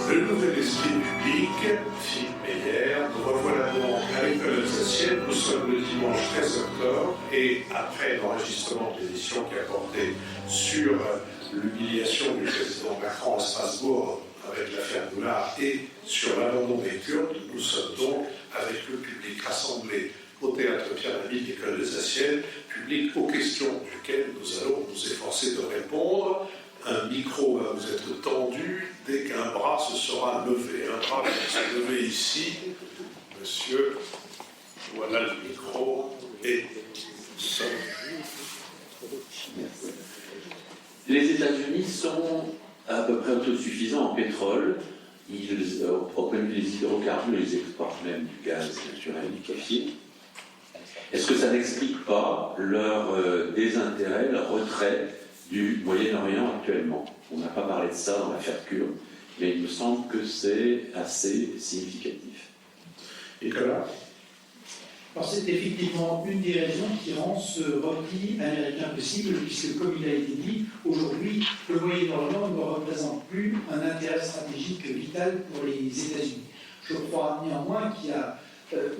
Le nouvel esprit public, Philippe Meyer, nous revoilà donc à l'école alsacienne. Nous sommes le dimanche 13 octobre et après l'enregistrement de l'édition qui a porté sur l'humiliation du président Macron à Strasbourg avec l'affaire Boulard et sur l'abandon des Kurdes, nous sommes donc avec le public rassemblé au théâtre Pierre-Lamy de l'école alsacienne, public aux questions duquel nous allons nous efforcer de répondre. Un micro va vous être tendu dès qu'un bras se sera levé. Un bras va se lever ici. Monsieur, voilà le micro. Et nous sommes... Les États-Unis sont à peu près autosuffisants en pétrole. Ils, au point de vue des hydrocarbures, ils exportent même du gaz naturel liquéfié. Est-ce que ça n'explique pas leur désintérêt, leur retrait du Moyen-Orient actuellement? On n'a pas parlé de ça dans l'affaire kurde, mais il me semble que c'est assez significatif. Nicolas? Alors c'est effectivement une des raisons qui rend ce repli américain possible, puisque comme il a été dit, aujourd'hui, le Moyen-Orient ne représente plus un intérêt stratégique vital pour les États-Unis. Je crois néanmoins qu'il y a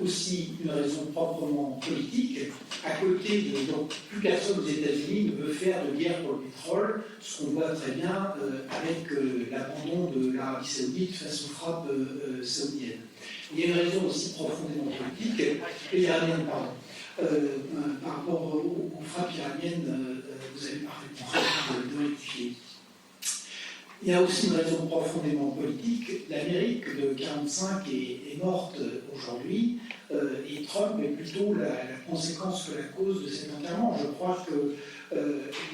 aussi une raison proprement politique. À côté de, donc, plus personne aux États-Unis ne veut faire de guerre pour le pétrole, ce qu'on voit très bien avec l'abandon de l'Arabie Saoudite face aux frappes saoudiennes. Il y a une raison aussi profondément politique, iranienne, pardon. Par rapport aux frappes iraniennes, vous avez parfaitement raison de rectifier. Il y a aussi une raison profondément politique. L'Amérique de 1945 est morte aujourd'hui, et Trump est plutôt la conséquence que la cause de cet enterrement. Je crois que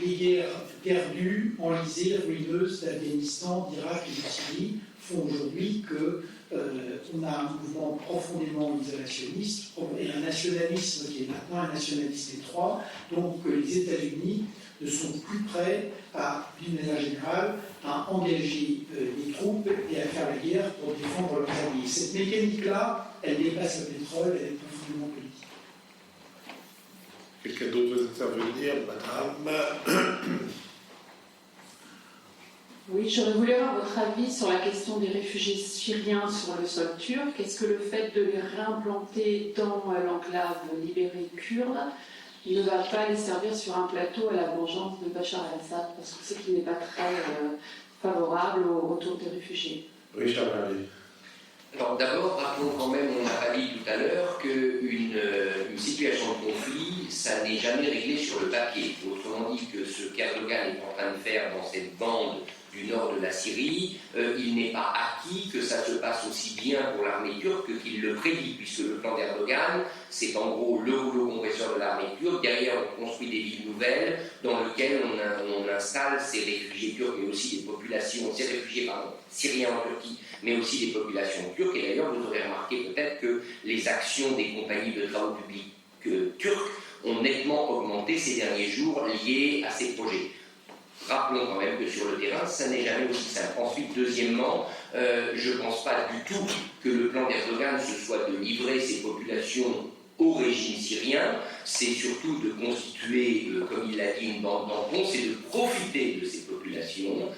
les guerres perdues, enlisées, ruineuses d'Afghanistan, d'Irak et de Syrie font aujourd'hui qu'on a un mouvement profondément isolationniste et un nationalisme qui est maintenant un nationaliste étroit. Donc les États-Unis ne sont plus prêts à, d'une manière générale, à engager les troupes et à faire la guerre pour défendre leurs alliés. Cette mécanique-là, elle dépasse le pétrole, elle est profondément politique. Quelqu'un d'autre veut intervenir, madame? Oui, j'aurais voulu avoir votre avis sur la question des réfugiés syriens sur le sol turc. Est-ce que le fait de les réimplanter dans l'enclave libérée kurde ne va pas les servir sur un plateau à la vengeance de Bachar el-Assad, parce qu'on sait qu'il n'est pas très favorable au retour des réfugiés? Richard Merlet. Alors d'abord, rappelons quand même, on a pas dit tout à l'heure, qu'une situation de conflit, ça n'est jamais réglé sur le papier. Autrement dit que ce qu'Erdogan est en train de faire dans cette bande du nord de la Syrie, il n'est pas acquis que ça se passe aussi bien pour l'armée turque qu'il le prédit, puisque le plan d'Erdogan, c'est en gros le rouleau compresseur de l'armée turque. Derrière, on construit des villes nouvelles dans lesquelles on installe ces réfugiés turcs, mais aussi des populations, ces réfugiés syriens en Turquie, mais aussi des populations turques. Et d'ailleurs, vous aurez remarqué peut-être que les actions des compagnies de travaux publics turques ont nettement augmenté ces derniers jours liées à ces projets. Rappelons quand même que sur le terrain, ça n'est jamais aussi simple. Ensuite, deuxièmement, je ne pense pas du tout que le plan d'Erdogan, ce soit de livrer ces populations au régime syrien, c'est surtout de constituer, comme il l'a dit, une bande tampon, c'est de profiter de ces populations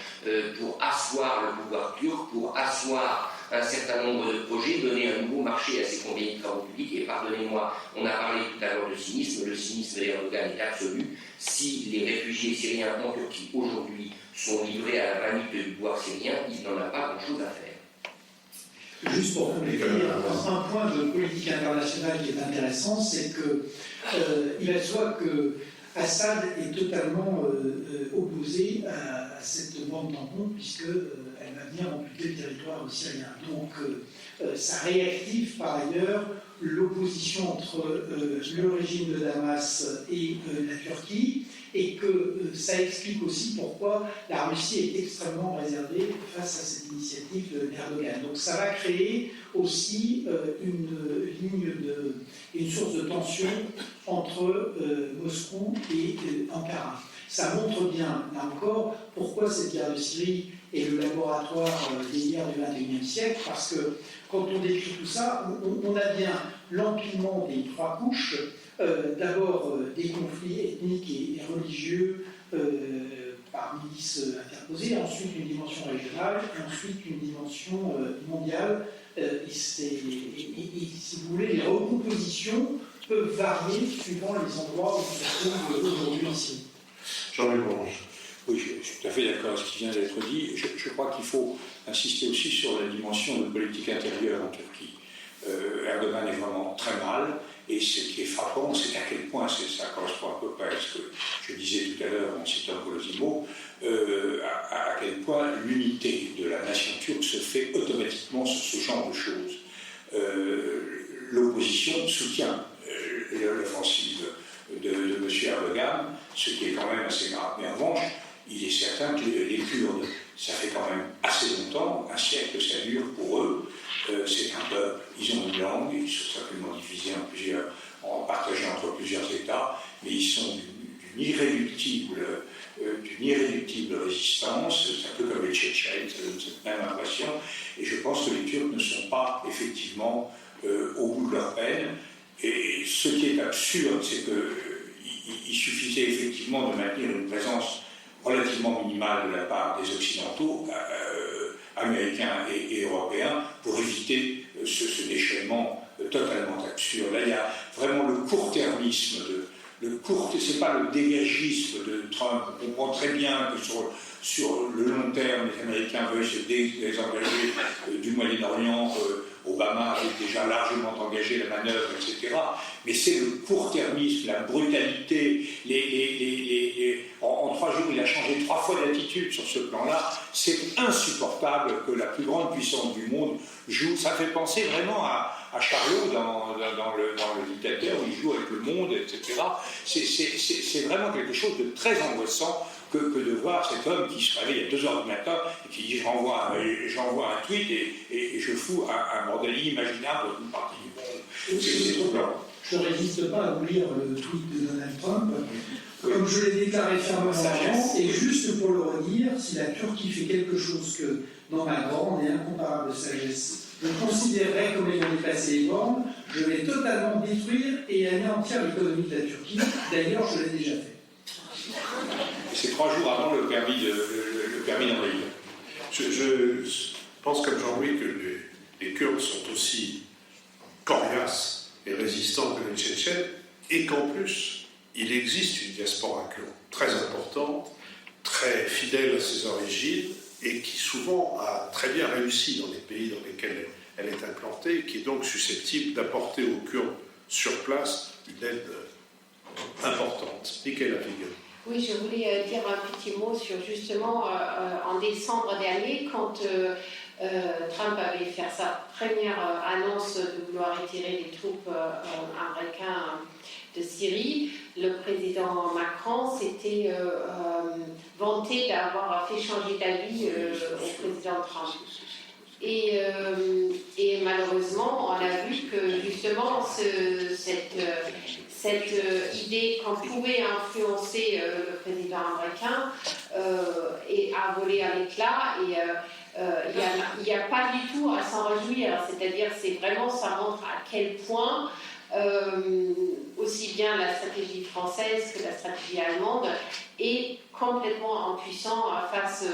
pour asseoir le pouvoir turc, pour asseoir un certain nombre de projets, donner un nouveau marché à ces compagnies de travaux publics. Et pardonnez-moi, on a parlé tout à l'heure de cynisme, le cynisme d'Erdogan est absolu. Si les réfugiés syriens en Turquie aujourd'hui sont livrés à la vanité du pouvoir syrien, il n'en a pas grand-chose à faire. Juste pour compléter, un point de politique internationale qui est intéressant, c'est que il va de soi que Assad est totalement opposé à cette bande tampon, puisqu'elle va venir amputer le territoire syrien. Donc ça réactive par ailleurs l'opposition entre le régime de Damas et la Turquie, et que ça explique aussi pourquoi la Russie est extrêmement réservée face à cette initiative d'Erdogan. Donc ça va créer aussi une source de tension entre Moscou et Ankara. Ça montre bien, là encore, pourquoi cette guerre de Syrie est le laboratoire des guerres du XXIe siècle, parce que quand on décrit tout ça, on a bien l'empilement des trois couches, d'abord des conflits ethniques et religieux par milices interposées, ensuite une dimension régionale, et ensuite une dimension mondiale. Et si vous voulez, les recompositions peuvent varier suivant les endroits où on se trouve aujourd'hui ici. Jean-Luc Bourlanges. Oui, je suis tout à fait d'accord avec ce qui vient d'être dit. Je crois qu'il faut insister aussi sur la dimension de politique intérieure en Turquie. Erdogan est vraiment très mal, et ce qui est frappant, c'est à quel point, ça correspond à peu près à ce que je disais tout à l'heure en citant Colosimo, à quel point l'unité de la nation turque se fait automatiquement sur ce genre de choses. L'opposition soutient l'offensive de M. Erdogan, ce qui est quand même assez grave. Mais en revanche, il est certain que les Kurdes, ça fait quand même assez longtemps, un siècle que ça dure pour eux. C'est un peuple, ils ont une langue, ils sont certainement divisés en partagés entre plusieurs États, mais ils sont d'une irréductible résistance. C'est un peu comme les Tchétchènes, cette même impression. Et je pense que les Turcs ne sont pas effectivement au bout de leur peine. Et ce qui est absurde, c'est qu'il suffisait effectivement de maintenir une présence relativement minimale de la part des Occidentaux, américains et européens, pour éviter ce déchaînement totalement absurde. Là, il y a vraiment le court-termisme, c'est pas le dégagisme de Trump. On comprend très bien que sur le long terme, les Américains veulent se désengager du Moyen-Orient. Obama avait déjà largement engagé la manœuvre, etc. Mais c'est le court-termisme, la brutalité. En 3 jours, il a changé 3 fois d'attitude sur ce plan-là. C'est insupportable que la plus grande puissance du monde joue. Ça fait penser vraiment à Charlot dans le dictateur, où il joue avec le monde, etc. C'est vraiment quelque chose de très angoissant que de voir cet homme qui se réveille à 2h du matin et qui dit j'envoie un tweet et je fous un bordel inimaginable dans une partie du monde. C'est troublant. Je ne résiste pas à vous lire le tweet de Donald Trump. Comme je l'ai déclaré fermement avant, et juste pour le redire, si la Turquie fait quelque chose que, dans ma grande et incomparable sagesse, je considérerais comme ayant dépassé les bornes, je vais totalement détruire et anéantir l'économie de la Turquie. D'ailleurs, je l'ai déjà fait. C'est 3 jours avant le permis d'envahir. Je pense comme Jean-Louis que les Kurdes sont aussi coriaces et résistants que les Tchétchènes, et qu'en plus, il existe une diaspora kurde très importante, très fidèle à ses origines, et qui souvent a très bien réussi dans les pays dans lesquels elle est implantée, et qui est donc susceptible d'apporter aux Kurdes sur place une aide importante. Michaela Figen. Oui, je voulais dire un petit mot sur justement en décembre dernier, quand Trump avait fait sa première annonce de vouloir retirer les troupes américaines de Syrie, le président Macron s'était vanté d'avoir fait changer d'avis au président Trump. Et malheureusement, on a vu que justement cette idée qu'on pouvait influencer le président américain a volé à l'éclat, et il n'y a pas du tout à s'en réjouir. C'est-à-dire, ça montre à quel point aussi bien la stratégie française que la stratégie allemande est complètement impuissant face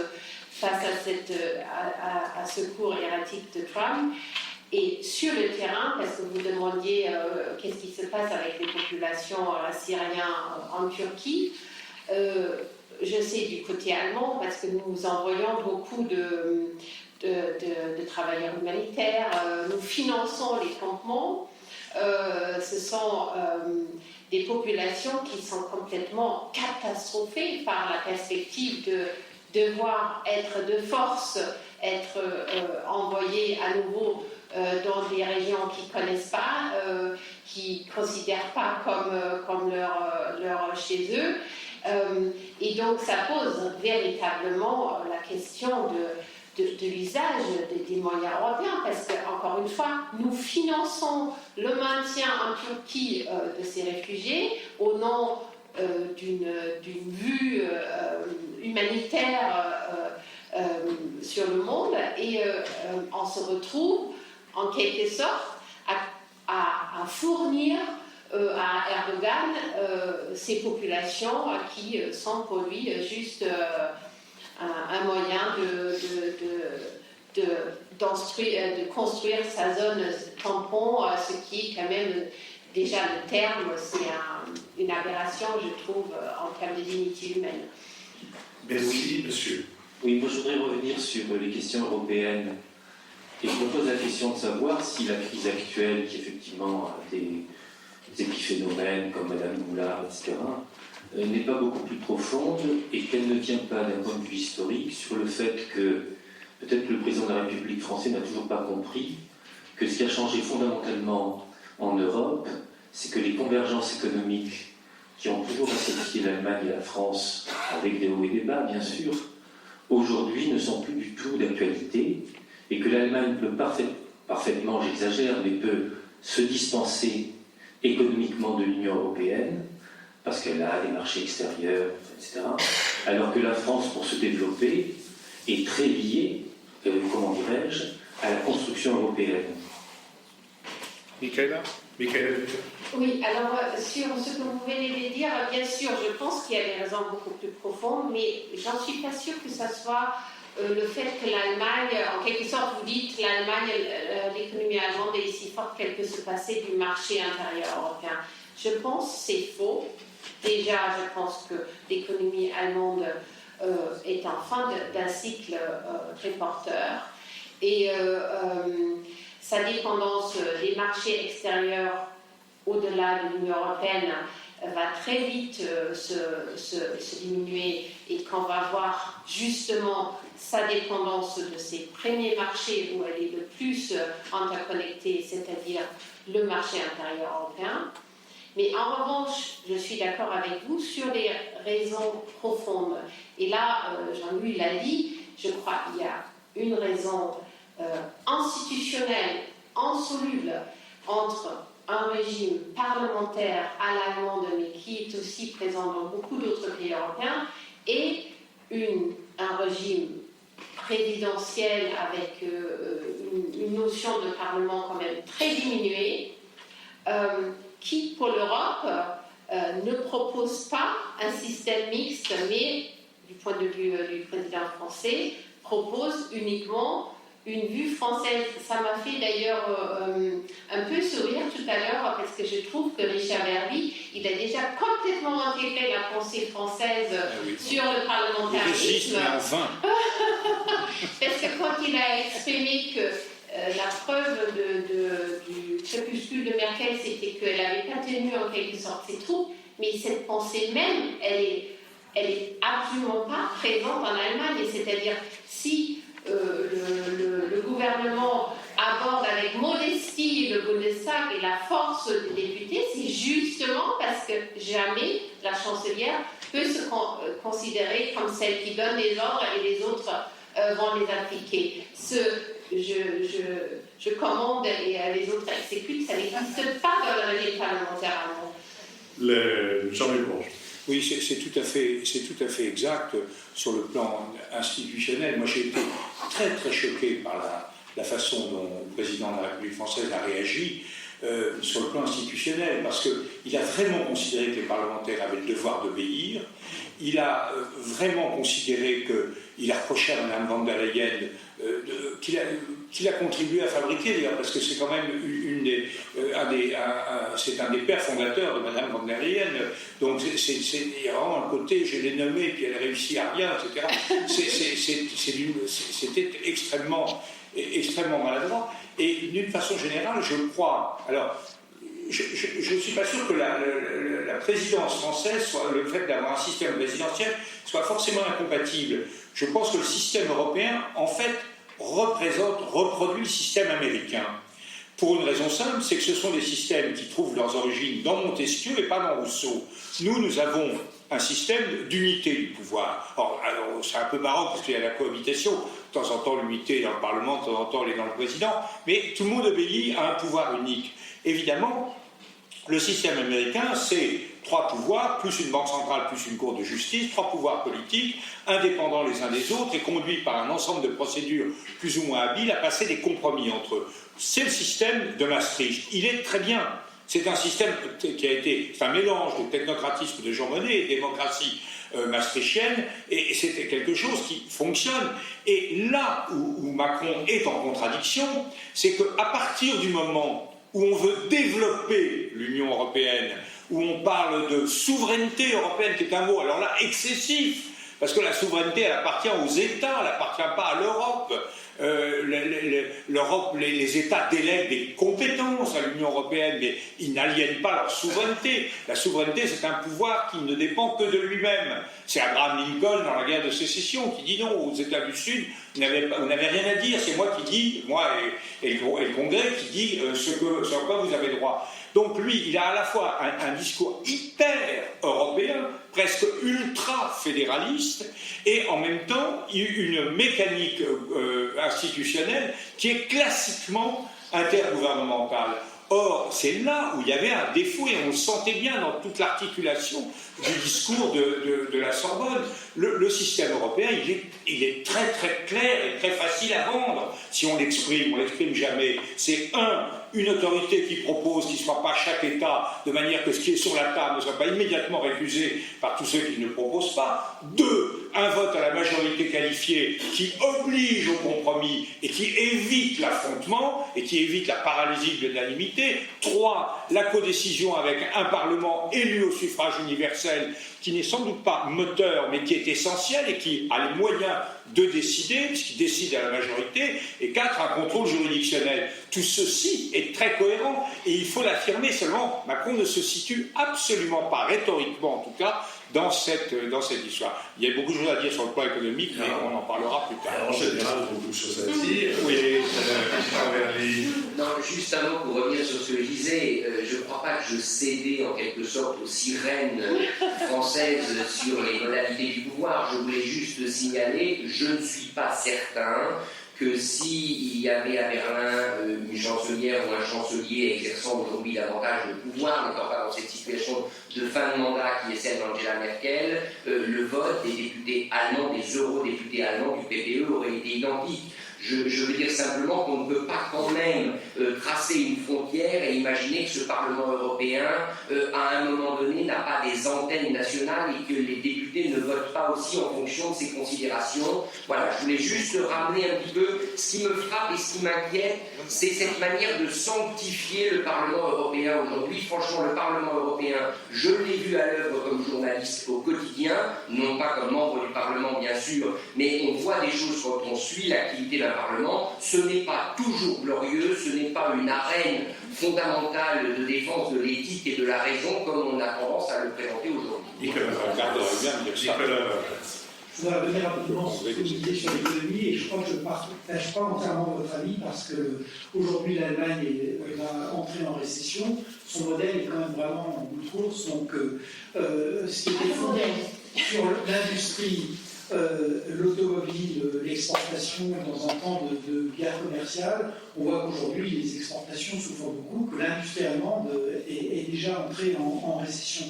à ce cours erratique de Trump. Et sur le terrain, parce que vous demandiez qu'est-ce qui se passe avec les populations syriennes en Turquie, je sais du côté allemand, parce que nous envoyons beaucoup de travailleurs humanitaires, nous finançons les campements. Ce sont des populations qui sont complètement catastrophées par la perspective de devoir être de force, être envoyés à nouveau dans des régions qu'ils ne connaissent pas, qui ne considèrent pas comme leur chez eux. Et donc ça pose véritablement la question de l'usage des moyens européens, parce qu'encore une fois, nous finançons le maintien en Turquie de ces réfugiés au nom d'une vue humanitaire sur le monde, et on se retrouve en quelque sorte à fournir à Erdogan ces populations qui sont pour lui juste un moyen de construire sa zone tampon, ce qui est quand même déjà le terme, c'est une aberration, je trouve, en termes de dignité humaine. Merci, monsieur. Oui, moi je voudrais revenir sur les questions européennes. Et je me pose la question de savoir si la crise actuelle, qui effectivement a des épiphénomènes comme Madame Goulard, etc., n'est pas beaucoup plus profonde et qu'elle ne tient pas d'un point de vue historique sur le fait que peut-être le président de la République français n'a toujours pas compris que ce qui a changé fondamentalement en Europe, c'est que les convergences économiques qui ont toujours associé l'Allemagne et la France, avec des hauts et des bas bien sûr, aujourd'hui ne sont plus du tout d'actualité et que l'Allemagne peut parfaitement, j'exagère, mais peut se dispenser économiquement de l'Union européenne parce qu'elle a des marchés extérieurs, etc. Alors que la France, pour se développer, est très liée, comment dirais-je, à la construction européenne. Michaela? Oui, alors sur ce que vous venez de dire, bien sûr, je pense qu'il y a des raisons beaucoup plus profondes, mais j'en suis pas sûre que ça soit le fait que l'Allemagne, en quelque sorte, vous dites l'Allemagne, l'économie allemande est si forte qu'elle peut se passer du marché intérieur européen. Je pense que c'est faux. Déjà, je pense que l'économie allemande est en fin d'un cycle très porteur. Et sa dépendance des marchés extérieurs au-delà de l'Union européenne va très vite se diminuer et qu'on va voir justement sa dépendance de ses premiers marchés où elle est le plus interconnectée, c'est-à-dire le marché intérieur européen. Mais en revanche, je suis d'accord avec vous sur les raisons profondes. Et là, Jean-Louis l'a dit, je crois qu'il y a une raison institutionnelle, insoluble, entre un régime parlementaire à l'allemande, mais qui est aussi présent dans beaucoup d'autres pays européens, et un régime présidentiel avec une notion de parlement quand même très diminuée, qui, pour l'Europe, ne propose pas un système mixte, mais, du point de vue du président français, propose uniquement une vue française. Ça m'a fait d'ailleurs un peu sourire tout à l'heure, parce que je trouve que Richard Verby, il a déjà complètement intégré la pensée française sur le parlementarisme. Parce que quand il a exprimé que la preuve du crépuscule de Merkel, c'était qu'elle n'avait pas tenu en quelque sorte ses troupes, mais cette pensée même, elle est absolument pas présente en Allemagne. C'est-à-dire, si le gouvernement aborde avec modestie le Bundestag et la force des députés, c'est justement parce que jamais la chancelière peut se considérer comme celle qui donne les ordres et les autres vont les appliquer. Je commande et les autres exécutent, ça n'existe pas dans le régime parlementaire allemand. Jean-Luc Bourges. Oui, c'est tout à fait exact sur le plan institutionnel. Moi, j'ai été très très choqué par la façon dont le président de la République française a réagi sur le plan institutionnel, parce qu'il a vraiment considéré que les parlementaires avaient le devoir d'obéir. Il a vraiment considéré qu'il a reproché à Mme von der Leyen qu'il a contribué à fabriquer, d'ailleurs, parce que c'est quand même c'est un des pères fondateurs de Mme von der Leyen. Donc il y a vraiment un côté, je l'ai nommé, puis elle réussit à rien, etc. C'était extrêmement maladroit. Et d'une façon générale, je crois. Alors, je ne suis pas sûr que la présidence française, le fait d'avoir un système présidentiel, soit forcément incompatible. Je pense que le système européen, en fait, reproduit le système américain. Pour une raison simple, c'est que ce sont des systèmes qui trouvent leurs origines dans Montesquieu et pas dans Rousseau. Nous avons un système d'unité du pouvoir. Alors c'est un peu marrant parce qu'il y a la cohabitation. De temps en temps, l'unité est dans le Parlement, de temps en temps, elle est dans le président. Mais tout le monde obéit à un pouvoir unique. Évidemment, le système américain, c'est 3 pouvoirs, plus une banque centrale, plus une cour de justice, 3 pouvoirs politiques, indépendants les uns des autres et conduits par un ensemble de procédures plus ou moins habiles à passer des compromis entre eux. C'est le système de Maastricht. Il est très bien. C'est un système qui a été, c'est un mélange de technocratisme de Jean Monnet et démocratie maastrichtienne, et c'était quelque chose qui fonctionne. Et là où Macron est en contradiction, c'est qu'à partir du moment où on veut développer l'Union européenne, où on parle de souveraineté européenne, qui est un mot, alors là, excessif, parce que la souveraineté, elle appartient aux États, elle n'appartient pas à l'Europe. L'Europe, les États délèguent des compétences à l'Union européenne, mais ils n'aliènent pas leur souveraineté. La souveraineté, c'est un pouvoir qui ne dépend que de lui-même. C'est Abraham Lincoln, dans la guerre de sécession, qui dit non, aux États du Sud, vous n'avez rien à dire, c'est moi qui dis, moi et le Congrès, qui dit ce à quoi vous avez droit. Donc lui, il a à la fois un discours hyper européen, presque ultra-fédéraliste, et en même temps une mécanique institutionnelle qui est classiquement intergouvernementale. Or, c'est là où il y avait un défaut, et on le sentait bien dans toute l'articulation du discours de la Sorbonne. Le système européen, il est très très clair et très facile à vendre si on l'exprime jamais. C'est une autorité qui propose qu'il ne soit pas chaque État, de manière que ce qui est sur la table ne soit pas immédiatement récusé par tous ceux qui ne proposent pas. 2, un vote à la majorité qualifiée qui oblige au compromis et qui évite l'affrontement et qui évite la paralysie de l'unanimité. 3, la codécision avec un Parlement élu au suffrage universel qui n'est sans doute pas moteur, mais qui est essentiel et qui a les moyens de décider, puisqu'il décide à la majorité. Et 4, un contrôle juridictionnel. Tout ceci est très cohérent, et il faut l'affirmer, seulement Macron ne se situe absolument pas, rhétoriquement en tout cas, dans cette histoire. Il y a beaucoup de choses à dire sur le plan économique, mais on en parlera plus tard. En général, beaucoup de choses à dire. Oui, non, juste un mot pour revenir sur ce que je disais. Je ne crois pas que je cédais en quelque sorte aux sirènes françaises sur les modalités du pouvoir. Je voulais juste signaler, je ne suis pas certain que s'il y avait à Berlin une chancelière ou un chancelier exerçant aujourd'hui davantage de pouvoir, n'étant pas dans cette situation de fin de mandat qui est celle d'Angela Merkel, le vote des députés allemands, des eurodéputés allemands du PPE aurait été identique. Je veux dire simplement qu'on ne peut pas quand même tracer une frontière et imaginer que ce Parlement européen, à un moment donné, n'a pas des antennes nationales et que les députés ne votent pas aussi en fonction de ces considérations. Voilà, je voulais juste ramener un petit peu ce qui me frappe et ce qui m'inquiète, c'est cette manière de sanctifier le Parlement européen aujourd'hui. Franchement, le Parlement européen, je l'ai vu à l'œuvre comme journaliste au quotidien, non pas comme membre du Parlement bien sûr, mais on voit des choses quand on suit l'activité d'un Parlement. Ce n'est pas toujours glorieux, ce n'est pas une arène fondamentale de défense de l'éthique et de la raison comme on a tendance à le présenter aujourd'hui. Je voudrais revenir rapidement sur ce que vous disiez sur l'économie, et je crois que je ne partage pas entièrement votre avis, parce qu'aujourd'hui l'Allemagne va entrer en récession, son modèle est quand même vraiment en bout de course, donc ce qui était fondé sur l'industrie, l'automobile, l'exportation dans un temps de guerre commerciale, on voit qu'aujourd'hui les exportations souffrent beaucoup, que l'industrie allemande est déjà entrée en récession.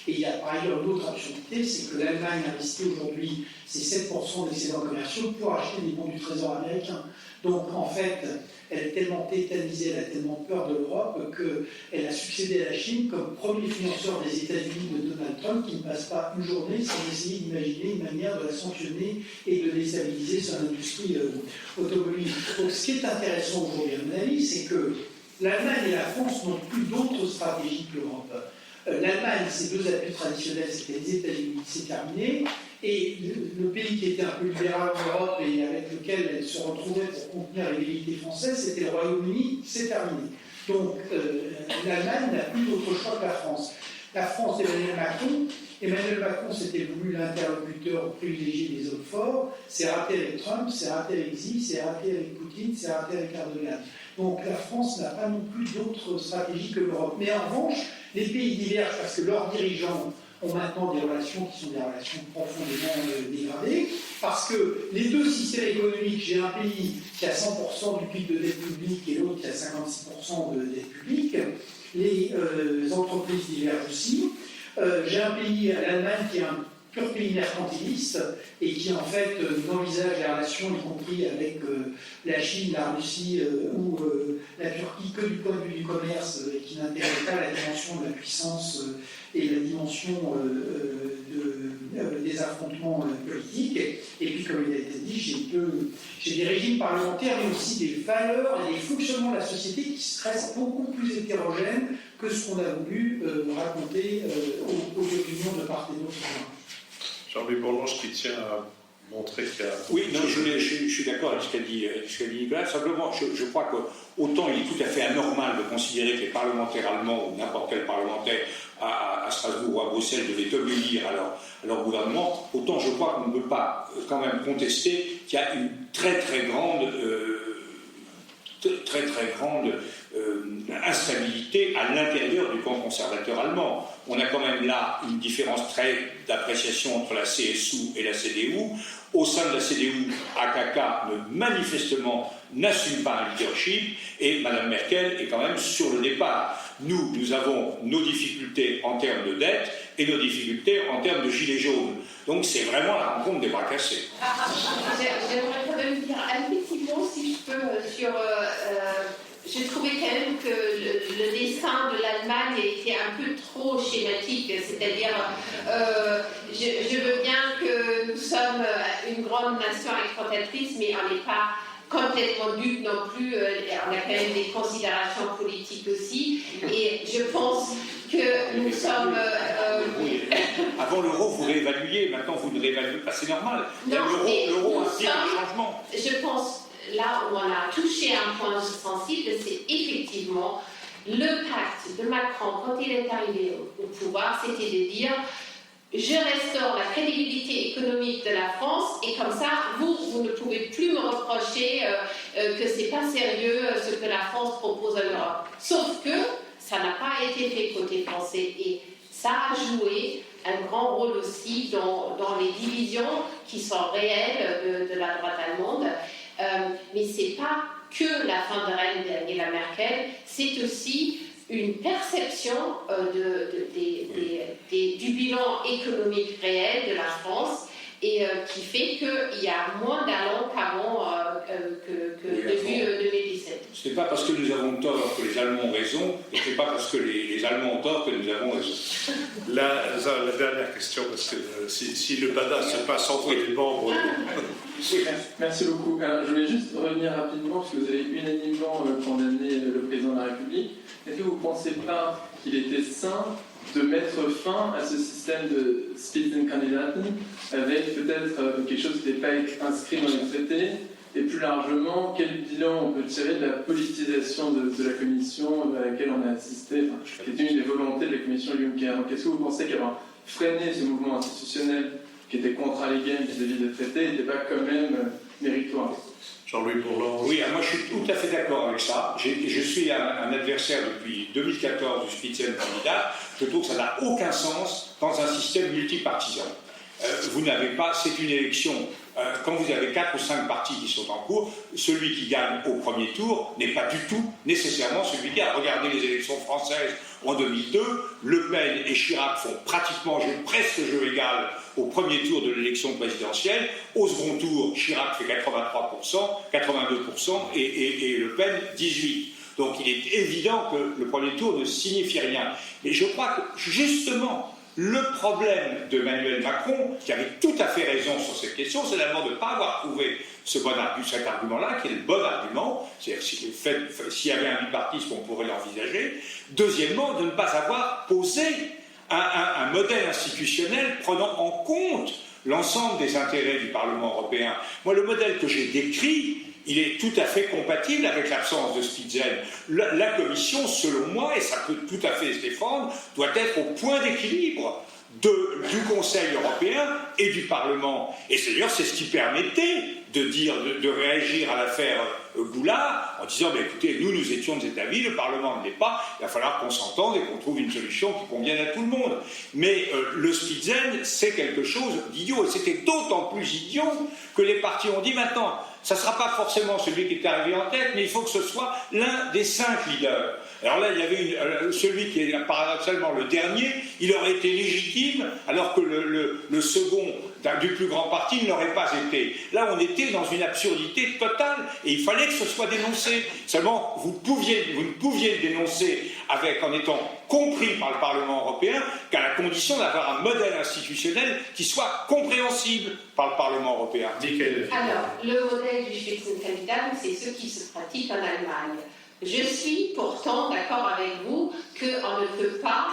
Et il y a par ailleurs une autre absurdité, c'est que l'Allemagne investit aujourd'hui ses 7% d'excédents commerciaux pour acheter des bons du trésor américain. Donc en fait, elle est tellement tétanisée, elle a tellement peur de l'Europe qu'elle a succédé à la Chine comme premier financeur des États-Unis de Donald Trump, qui ne passe pas une journée sans essayer d'imaginer une manière de la sanctionner et de déstabiliser son industrie automobile. Donc ce qui est intéressant aujourd'hui, à mon avis, c'est que l'Allemagne et la France n'ont plus d'autres stratégies que l'Europe. L'Allemagne, ses deux appuis traditionnels, c'était les États-Unis, c'est terminé. Et le pays qui était un peu libéral en Europe et avec lequel elle se retrouvait pour contenir les velléités françaises, c'était le Royaume-Uni, c'est terminé. Donc l'Allemagne n'a plus d'autre choix que la France. La France, Emmanuel Macron s'était voulu l'interlocuteur privilégié des hommes forts, c'est raté avec Trump, c'est raté avec Xi, c'est raté avec Poutine, c'est raté avec Erdogan. Donc la France n'a pas non plus d'autre stratégie que l'Europe. Mais en revanche, les pays divergent parce que leurs dirigeants ont maintenant des relations qui sont des relations profondément dégradées, parce que les deux systèmes économiques, j'ai un pays qui a 100% du PIB de dette publique et l'autre qui a 56% de dette publique, les entreprises divergent aussi. J'ai un pays, l'Allemagne, qui a pur pays mercantiliste et qui en fait n'envisage les relations, y compris avec la Chine, la Russie ou la Turquie, que du point de vue du commerce et qui n'intègre pas la dimension de la puissance et la dimension des affrontements politiques. Et puis, comme il a été dit, j'ai des régimes parlementaires, mais aussi des valeurs et des fonctionnements de la société qui restent beaucoup plus hétérogènes que ce qu'on a voulu raconter aux opinions de part et d'autre. Jean-Louis Bourlange qui tient à montrer qu'il y a... Oui, non, je suis d'accord avec ce qu'a dit Nicolas. Simplement, je crois qu'autant il est tout à fait anormal de considérer que les parlementaires allemands ou n'importe quel parlementaire à Strasbourg ou à Bruxelles devaient obéir à leur gouvernement, autant je crois qu'on ne peut pas quand même contester qu'il y a une très très grande instabilité à l'intérieur du camp conservateur allemand. On a quand même là une différence très d'appréciation entre la CSU et la CDU. Au sein de la CDU, AKK manifestement n'assume pas un leadership et Mme Merkel est quand même sur le départ. Nous avons nos difficultés en termes de dette et nos difficultés en termes de gilets jaunes. Donc c'est vraiment la rencontre des bras cassés. J'aimerais quand même dire un petit mot, si je peux, sur... je trouvais quand même que le dessin de l'Allemagne était un peu trop schématique, c'est-à-dire je veux bien que nous sommes une grande nation exportatrice, mais on n'est pas complètement dupe non plus, on a quand même des considérations politiques aussi, et je pense que nous sommes... Avant l'euro, vous réévaluiez, maintenant vous ne réévaluez pas, c'est normal. L'euro implique un changement. Je pense, là où on a touché un point sensible, c'est effectivement le pacte de Macron, quand il est arrivé au pouvoir, c'était de dire je restaure la crédibilité économique de la France et comme ça, vous ne pouvez plus me reprocher que c'est pas sérieux ce que la France propose à l'Europe. Sauf que ça n'a pas été fait côté français et ça a joué un grand rôle aussi dans les divisions qui sont réelles de la droite allemande. Mais c'est pas que la fin de règne d'Angela Merkel, c'est aussi une perception du bilan économique réel de la France et qui fait qu'il y a moins d'allant qu'avant depuis 2017. Ce n'est pas parce que nous avons tort que les Allemands ont raison, et ce n'est pas parce que les Allemands ont tort que nous avons raison. La dernière question, parce que si le bada se passe entre les membres... Oui, merci beaucoup. Alors, je voulais juste revenir rapidement, parce que vous avez unanimement condamné le président de la République. Est-ce que vous ne pensez pas qu'il était sain de mettre fin à ce système de Spitzenkandidaten avec peut-être quelque chose qui n'était pas inscrit dans les traités, et plus largement, quel bilan on peut tirer de la politisation de la commission à laquelle on a assisté, qui était une des volontés de la commission Juncker. Donc est-ce que vous pensez qu'avoir freiné ce mouvement institutionnel qui était contre les games vis-à-vis des traités n'était pas quand même méritoire? Jean-Louis Bourlange. Oui, moi je suis tout à fait d'accord avec ça. Je suis un adversaire depuis 2014 du Spitzenkandidat. Je trouve que ça n'a aucun sens dans un système multipartisan. Vous n'avez pas, c'est une élection, quand vous avez 4 ou 5 partis qui sont en cours, celui qui gagne au premier tour n'est pas du tout nécessairement celui qui a. Regardez les élections françaises en 2002, Le Pen et Chirac font pratiquement presque jeu égal au premier tour de l'élection présidentielle. Au second tour, Chirac fait 83%, 82% et Le Pen 18%. Donc il est évident que le premier tour ne signifie rien. Mais je crois que justement, le problème d'Emmanuel Macron, qui avait tout à fait raison sur cette question, c'est d'abord de ne pas avoir trouvé cet argument-là, qui est le bon argument, c'est-à-dire s'il y avait un bipartisme, on pourrait l'envisager. Deuxièmement, de ne pas avoir posé un modèle institutionnel prenant en compte l'ensemble des intérêts du Parlement européen. Moi, le modèle que j'ai décrit, il est tout à fait compatible avec l'absence de Spitzen. La Commission, selon moi, et ça peut tout à fait se défendre, doit être au point d'équilibre du Conseil européen et du Parlement. Et d'ailleurs, c'est ce qui permettait de réagir à l'affaire Goulard en disant écoutez, nous étions de cet avis, le Parlement ne l'est pas, il va falloir qu'on s'entende et qu'on trouve une solution qui convienne à tout le monde. Mais le Spitzen, c'est quelque chose d'idiot, et c'était d'autant plus idiot que les partis ont dit maintenant, ça ne sera pas forcément celui qui est arrivé en tête, mais il faut que ce soit l'un des 5 leaders. Alors là, il y avait celui qui est paradoxalement le dernier, il aurait été légitime, alors que le second du plus grand parti ne l'aurait pas été. Là, on était dans une absurdité totale, et il fallait que ce soit dénoncé. Seulement, vous ne pouviez le dénoncer en étant compris par le Parlement européen qu'à la condition d'avoir un modèle institutionnel qui soit compréhensible par le Parlement européen. Alors, le modèle du Spitzenkandidat, c'est ce qui se pratique en Allemagne. Je suis pourtant d'accord avec vous qu'on ne peut pas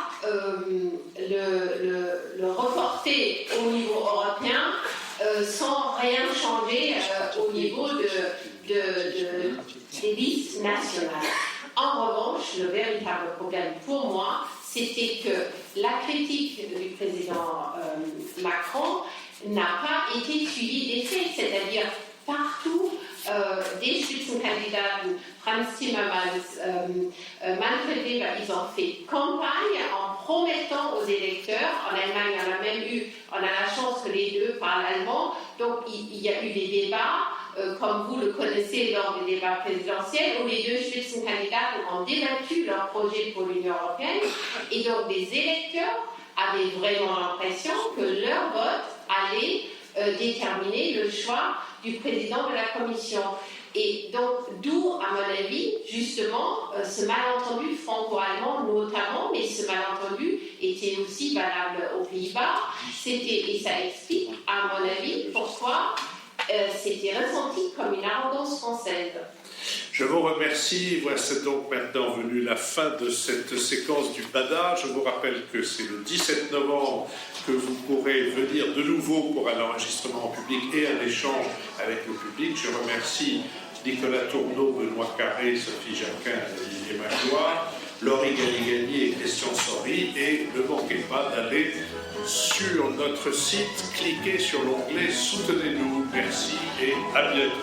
le reporter au niveau européen sans rien changer au niveau des listes nationales. En revanche, le véritable problème pour moi, c'était que la critique du président Macron n'a pas été suivie des faits, c'est-à-dire partout des Spitzenkandidaten, Franz Timmermans, Manfred Weber, ils ont fait campagne en promettant aux électeurs. En Allemagne, on a la chance que les deux parlent allemand, donc il y a eu des débats, comme vous le connaissez lors des débats présidentiels, où les deux Spitzenkandidaten ont débattu leur projet pour l'Union européenne, et donc les électeurs avaient vraiment l'impression que leur vote allait déterminer le choix du président de la Commission. Et donc, d'où, à mon avis, justement, ce malentendu franco-allemand notamment, mais ce malentendu était aussi valable aux Pays-Bas, et ça explique, à mon avis, pourquoi c'était ressenti comme une arrogance française. Je vous remercie. Voici donc maintenant venue la fin de cette séquence du BADA. Je vous rappelle que c'est le 17 novembre que vous pourrez venir de nouveau pour un enregistrement en public et un échange avec le public. Je remercie Nicolas Tourneau, Benoît Carré, Sophie Jacquin, Olivier Magloire, Laurie Galigani et Christian Sori. Et ne manquez pas d'aller sur notre site, cliquez sur l'onglet « Soutenez-nous ». Merci et à bientôt.